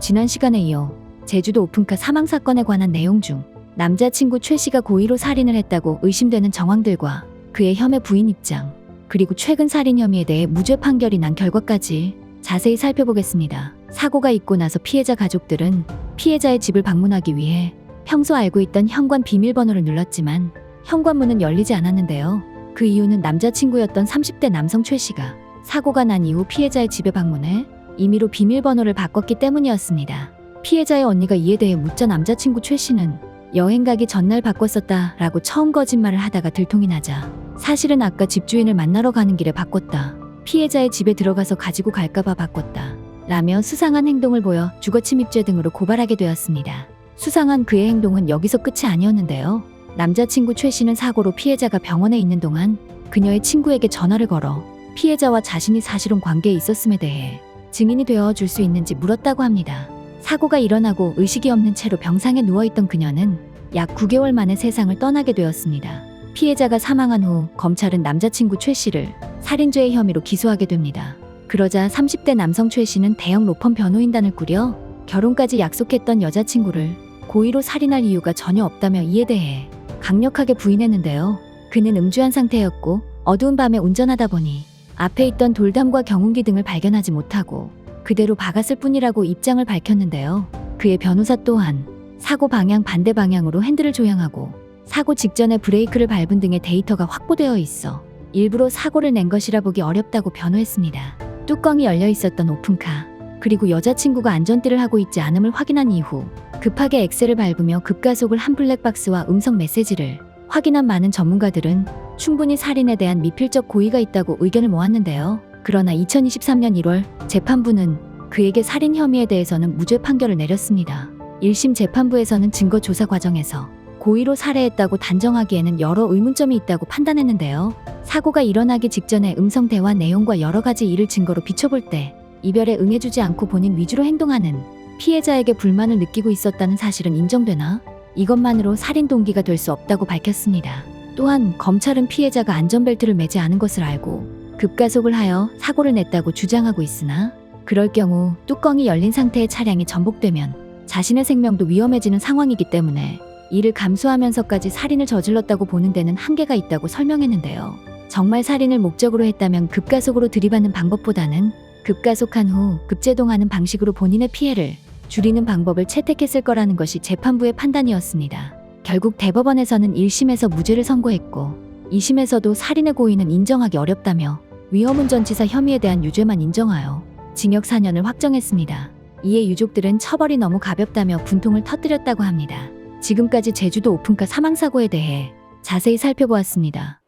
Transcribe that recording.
지난 시간에 이어 제주도 오픈카 사망 사건에 관한 내용 중 남자친구 최 씨가 고의로 살인을 했다고 의심되는 정황들과 그의 혐의 부인 입장, 그리고 최근 살인 혐의에 대해 무죄 판결이 난 결과까지 자세히 살펴보겠습니다. 사고가 있고 나서 피해자 가족들은 피해자의 집을 방문하기 위해 평소 알고 있던 현관 비밀번호를 눌렀지만 현관문은 열리지 않았는데요. 그 이유는 남자친구였던 30대 남성 최 씨가 사고가 난 이후 피해자의 집에 방문해 임의로 비밀번호를 바꿨기 때문이었습니다. 피해자의 언니가 이에 대해 묻자 남자친구 최 씨는 여행 가기 전날 바꿨었다라고 처음 거짓말을 하다가 들통이 나자 사실은 아까 집주인을 만나러 가는 길에 바꿨다. 피해자의 집에 들어가서 가지고 갈까봐 바꿨다. 라며 수상한 행동을 보여 주거침입죄 등으로 고발하게 되었습니다. 수상한 그의 행동은 여기서 끝이 아니었는데요. 남자친구 최 씨는 사고로 피해자가 병원에 있는 동안 그녀의 친구에게 전화를 걸어 피해자와 자신이 사실혼 관계에 있었음에 대해 증인이 되어줄 수 있는지 물었다고 합니다. 사고가 일어나고 의식이 없는 채로 병상에 누워있던 그녀는 약 9개월 만에 세상을 떠나게 되었습니다. 피해자가 사망한 후 검찰은 남자친구 최 씨를 살인죄의 혐의로 기소하게 됩니다. 그러자 30대 남성 최 씨는 대형 로펌 변호인단을 꾸려 결혼까지 약속했던 여자친구를 고의로 살인할 이유가 전혀 없다며 이에 대해 강력하게 부인했는데요. 그는 음주한 상태였고 어두운 밤에 운전하다 보니 앞에 있던 돌담과 경운기 등을 발견하지 못하고 그대로 박았을 뿐이라고 입장을 밝혔는데요. 그의 변호사 또한 사고 방향 반대 방향으로 핸들을 조향하고 사고 직전에 브레이크를 밟은 등의 데이터가 확보되어 있어 일부러 사고를 낸 것이라 보기 어렵다고 변호했습니다. 뚜껑이 열려 있었던 오픈카, 그리고 여자친구가 안전띠를 하고 있지 않음을 확인한 이후 급하게 엑셀을 밟으며 급가속을 한 블랙박스와 음성 메시지를 확인한 많은 전문가들은 충분히 살인에 대한 미필적 고의가 있다고 의견을 모았는데요. 그러나 2023년 1월 재판부는 그에게 살인 혐의에 대해서는 무죄 판결을 내렸습니다. 1심 재판부에서는 증거 조사 과정에서 고의로 살해했다고 단정하기에는 여러 의문점이 있다고 판단했는데요. 사고가 일어나기 직전에 음성 대화 내용과 여러 가지 이를 증거로 비춰볼 때 이별에 응해주지 않고 본인 위주로 행동하는 피해자에게 불만을 느끼고 있었다는 사실은 인정되나 이것만으로 살인 동기가 될 수 없다고 밝혔습니다. 또한 검찰은 피해자가 안전벨트를 매지 않은 것을 알고 급가속을 하여 사고를 냈다고 주장하고 있으나 그럴 경우 뚜껑이 열린 상태의 차량이 전복되면 자신의 생명도 위험해지는 상황이기 때문에 이를 감수하면서까지 살인을 저질렀다고 보는 데는 한계가 있다고 설명했는데요. 정말 살인을 목적으로 했다면 급가속으로 들이받는 방법보다는 급가속한 후 급제동하는 방식으로 본인의 피해를 줄이는 방법을 채택했을 거라는 것이 재판부의 판단이었습니다. 결국 대법원에서는 1심에서 무죄를 선고했고 2심에서도 살인의 고의는 인정하기 어렵다며 위험운전치사 혐의에 대한 유죄만 인정하여 징역 4년을 확정했습니다. 이에 유족들은 처벌이 너무 가볍다며 분통을 터뜨렸다고 합니다. 지금까지 제주도 오픈카 사망사고에 대해 자세히 살펴보았습니다.